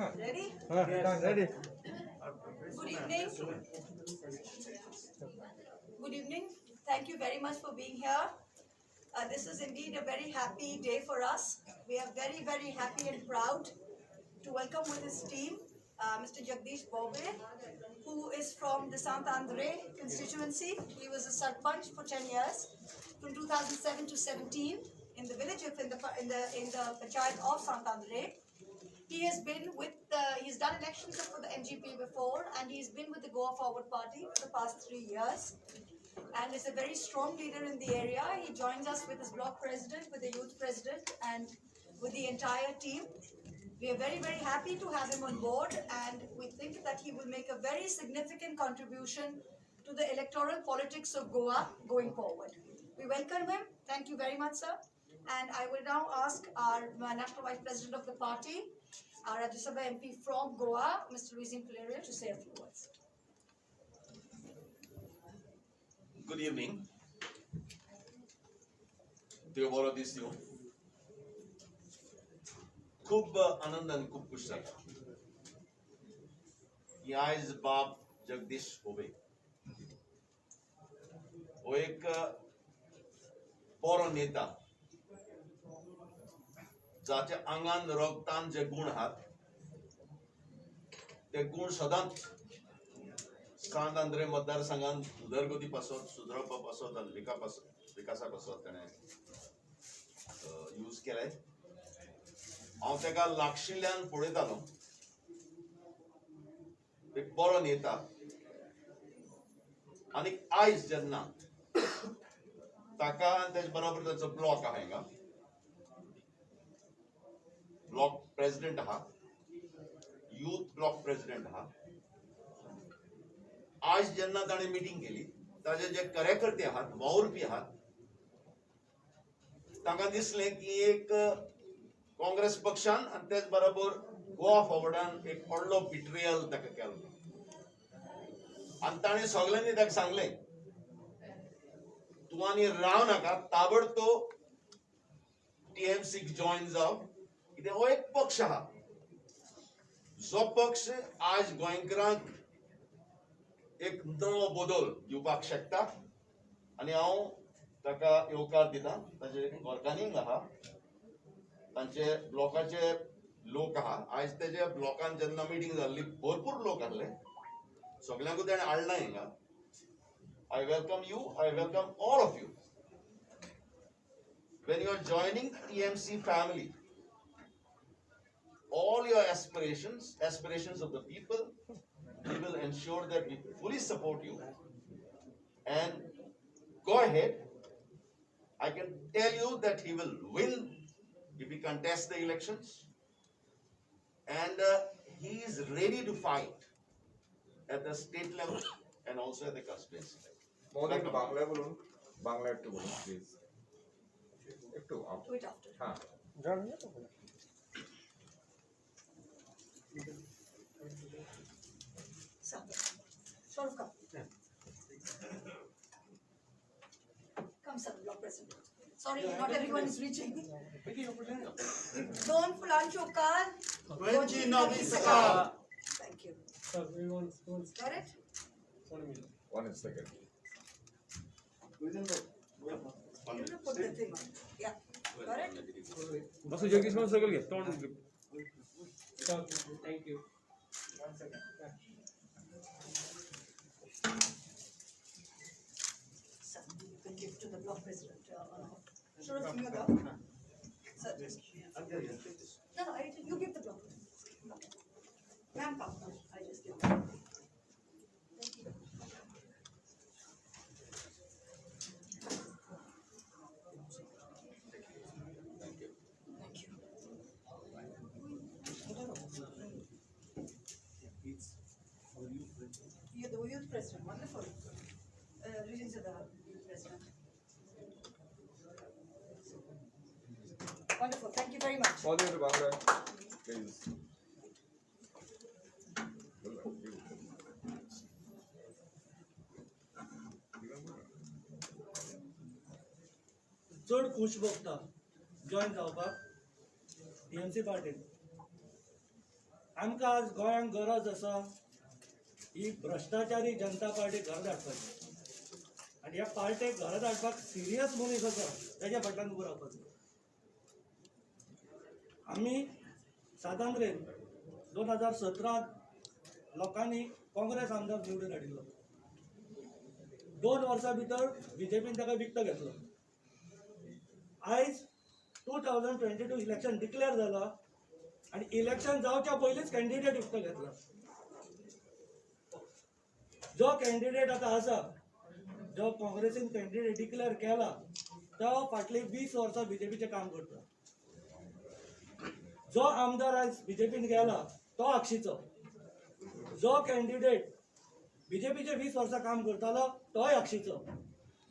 Ready? Yes. Ready. Good evening. Good evening. Thank you very much for being here. This is indeed a very happy day for us. We are very, very happy and proud to welcome with his team Mr. Jagdish Bobe, who is from the Sant Andre constituency. He was a sarpanch for 10 years, from 2007 to 17, in the village of in the panchayat of Sant Andre. He has been with he's done elections for the NGP before, and he's been with the Goa Forward Party for the past 3 years, and is a very strong leader in the area. He joins us with his block president, with the youth president, and with the entire team. We are very, very happy to have him on board, and we think that he will make a very significant contribution to the electoral politics of Goa going forward. We welcome him. Thank you very much, sir. And I will now ask our National Vice President of the party, our Rajya Sabha MP from Goa, Mr. Luisine Fuleria, to say a few words. Good evening. देव बरो दीस दिवं. खूब आनंद आणि खूब खुश जाता. ही आयज बाब जगदीश बोबे हो एक बरो नेता जाच्या आंगान रोगतान जे गुण आहात ते गुण सदांच सांत आंद्रे मतदारसंघात उदरगती पासत सुदरपा पासत आनी विकासा पासत ताणें यूज केले. हांव तेका लागशिल्ल्यान पळयतालो. एक बरो नेता. आनी आयज जेन्ना ताका आनी तेजे बरोबर ताचो ब्लॉक आहा हिंगा, ब्लॉक प्रेसिडेंट आहा, यूथ ब्लॉक प्रेसिडेंट आहा. आज जेन्ना ताणें मिटींग केली, ताजे जे कार्यकर्ते आहात, वावुरपी आहात, तांकां दिसलें की एक काँग्रेस पक्षान आनी तेच बरोबर गोवा फॉरवर्डान एक व्हडलो बिट्रियल ताका केलो. आनी ताणें सगळ्यांनी ताका सांगलें, तूं आनी राव नाका, ताबडतोब टीएमसीक जॉइन जाव, कित्याक हो एक पक्ष आहा जो पक्ष आज गोंयकारांक एक नवो बदल दिवपाक शकता. आनी हांव ताका येवकार दिता. ताजे ऑर्गनिंग आहा, तांचे ब्लॉकाचे लोक आहा. आज तेजे ब्लॉकान जेन्ना मिटींग जाल्ली भरपूर लोक आहले, सगळ्यांकूच ताणें हाडला हिंगा. I welcome you, I welcome all of you. When you are joining TMC family, all your aspirations of the people, we will ensure that we fully support you. And go ahead. I can tell you that he will win if he contests the elections. And he is ready to fight at the state level and also at the constituency level. Modi एकटू बांगला बोलून बांगला एकटू बोलून please एकटू Do it after. हाँ Sort of come. Come, sir, block president. Sorry, not everyone is reaching. Don Fulan Chokar. Wenji Novi Sakar. Thank you. Sir, we want Got it? 1 minute. 1 second. You put the thing on. Yeah. Got it? बस जगदीश मान circle घे तोंड thank you. Sir, you can give to the block president. Sure, you go. Sir, no, you give the block president. Ma'am, come. I just give. Thank you. Thank you. You're the youth president. Wonderful. Regents are the youth president. Wonderful. Thank you very much. Modi एकटू Bangla please. चड खुश भोगता join जावपाक TMC पार्टीन. आमकां आज गोंयांत गरज आसा ही भ्रश्टाचारी जनता पार्टी घर धाडपाची आनी ह्या पार्टेक घर धाडपाक सिरियस मनीस आसा तेज्या फाटल्यान उबो रावपाचो. आमी सादांद्रेन 2017 लोकांनी काँग्रेस आमदार निवडून हाडिल्लो. 2 वर्सां भितर बीजेपीन ताका विकतो घेतलो. आयज 2022 इलेक्शन डिक्लेअर जाला आणि इलेक्शन जावच्या पयलींच कॅन्डिडेट विकतो घेतला. जो कॅन्डिडेट आता आसा, जो काँग्रेसीन कॅन्डिडेट डिक्लेअर केला, तो फाटली 20 वर्सां बीजेपीचे काम करता. जो आमदार आज बीजेपीन गेला तो आक्षीचो. जो कॅन्डिडेट बीजेपीचे 20 वर्सां काम करतालो तोय आक्षीचो.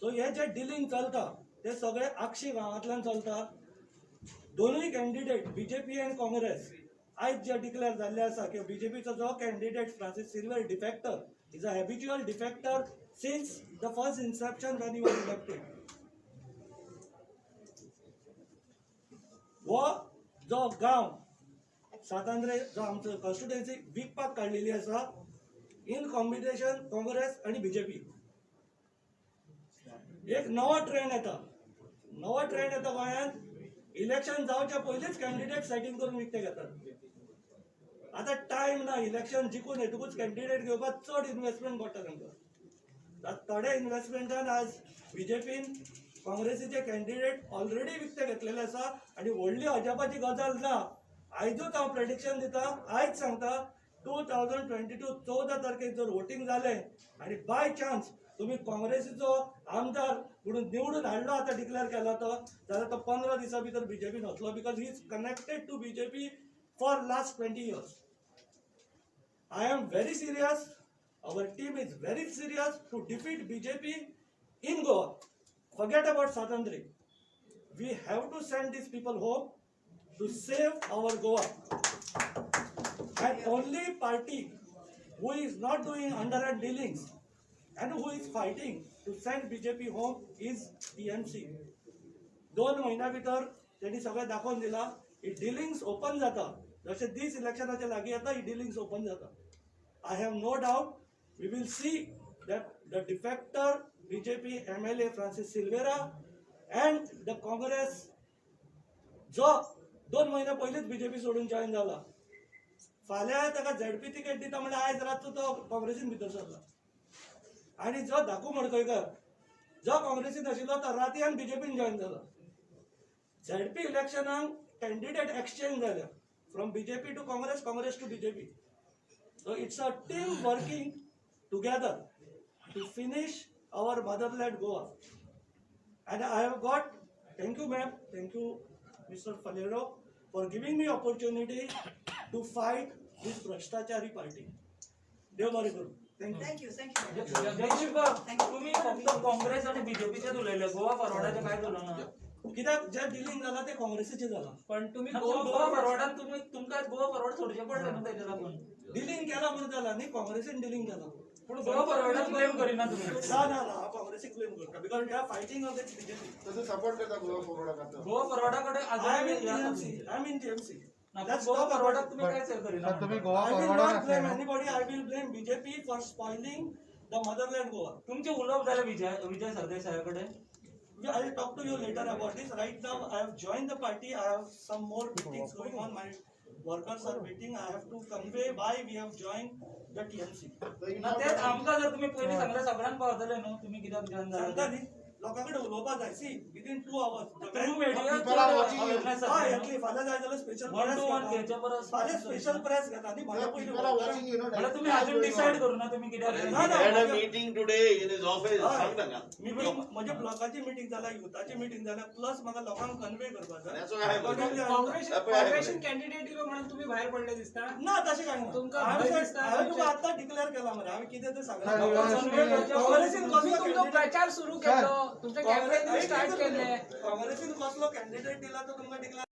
सो हे जे डिलिंग चलता ते सगळे आक्षी गांवांतल्यान चलता. दोनूय कॅन्डिडेट बीजेपी एंड काँग्रेस आयज जे डिक्लेअर जाल्ले आसा की बीजेपीचो जो candidate Francis silver डिफेक्टर is a habitual डिफेक्टर since the first Inception when he was elected. वो जो गांव सातांद्रे जो आमचो कॉन्स्टिट्युएन्सी विकपाक काडलेली आसा इन कॉम्बिनेशन काँग्रेस आणि बीजेपी. एक नवो ट्रेंड येता गोंयांत. इलेक्शन जावच्या पयलींच कॅन्डिडेट सेटिंग करून विकते घेतात. आता टायम ना इलेक्शन जिखून येतकूच कॅन्डिडेट घेवपाक चड इन्व्हेस्टमेंट पडटा तांकां. थोड्या इन्व्हेस्टमेंटान आज बीजेपीन काँग्रेसीचे कॅन्डिडेट ऑलरेडी विकते घेतलेले आसा आनी व्हडली अजापाची गजाल ना. आयजूच हांव प्रेडिक्शन दिता, आयज सांगता 2022 14 तारखेक जर वोटींग जालें आनी बाय चान्स तुम्ही काँग्रेसीचो आमदार म्हणून निवडून हाडलो आता डिक्लेअर केला तो, जाल्यार तो 15 दिसां भितर बीजेपीन वतलो. Because he is connected to BJP for last 20 years. I am very serious. Our team is very serious to defeat BJP in Goa. Forget about Satandri. We have to send these people home to save our Goa. And only party who is not doing underhand dealings and who is fighting to send BJP home is TMC. 2 महिन्या भितर त्यांनी सगळें दाखोवन दिला ही Dilling's open जाता. जशें दीस इलेक्शनाचे लागीं येता ही डिलिंग्स ओपन जाता. I have no doubt we will see that the defector BJP MLA Francis Silvera and the Congress जो 2 महिने पयलींच बीजेपी सोडून जॉईन जाला, फाल्यां ताका झेडपी तिकेट दिता म्हणल्यार आयज रातचो तो काँग्रेसीन भितर सरला. आनी जो धाकू मडकयकर जो काँग्रेसीन आशिल्लो तो रातयान बीजेपीन जॉईन जाला. झेडपी इलेक्शनाक कॅन्डिडेट एक्सचेंज जाल्या from BJP to Congress, Congress to BJP. So it's a team working together to finish our motherland Goa. And I have got, thank you ma'am, thank you Mr. Falero for giving me opportunity to fight this Bhrashtachari party. देव बरें करूं. Thank you. Thank you. जयशिव तुम्ही फक्त काँग्रेस आणि बीजेपीचेच उलयले, गोवा फॉरवर्डाचे काय केलं ना? कित्याक जे डिलिंग जाला ते काँग्रेसीचे जाला. पण तुम्ही गोवा फॉरवर्डान तुमकां गोवा फॉरवर्ड सोडचे पडले ना तेजे लागून. डिलिंग केला म्हणून जाला न्ही, काँग्रेसीन डिलिंग जाला. पूण गोवा फॉरवर्डान ब्लेम करिना तुम्ही. ना काँग्रेसीक ब्लेम करता because they are fighting against BJP. तसं सपोर्ट करता Goa फॉरवर्डाक. Goa फॉरवर्डाकडे I am in अजून TMC. I am in TMC. Goa फॉरवर्डाक तुम्ही काय सेल करिना? तुम्ही Goa I will फॉरवर्डार not blame असले anybody. I will blame BJP for spoiling the motherland Goa. तुमचे उलोप झाले विजय सरदेसायाकडे. I will talk to you later about this. Right now, I have joined the party. I have some more meetings going on. My workers are waiting. I have to convey why we have joined the TMC. ना तेच आमकां जर तुम्ही पयलीं सांगल्यार सगळ्यांक पावतले न्हू तुम्ही कित्याक जॉइन सांगता जाले. न्ही, लोकांकडे उलोवपाक जाय. सी विदिन 2 hours. थ्रू मिडिया हय येतली. फाल्यां जाय जाल्यार स्पेशल 1-to-1 घ्यायच्या परस फाल्यां स्पेशल प्रेस घेता न्ही. माझ्या पयलीं म्हळ्यार तुम्ही अजून डिसाइड करू ना तुम्ही कित्याक ना, He ना, had a माझ्या- meeting today in his office. सांग तांकां. मीटिंग म्हणजे ब्लॉकाची मीटिंग जाला, युथाची मीटिंग जाला, प्लस म्हाका लोकांक कन्वे करपाक जाय. That's why I have काँग्रेशन कॅन्डिडेट दिलो म्हणून तुम्ही बाहेर पडले दिसता. ना तशें कांय ना. तुमकां हांवें भंय दिसता हांवें तुका आतां डिक्लेअर केला मरे. हांवें कितें तें सांगलां. काँग्रेसीन तुमचो प्रचार सुरू केलो, तुमचे कॅम्पेन स्टार्ट केले. काँग्रेसीन कसलो कॅन्डिडेट दिला तो तुमकां डिक्लेअर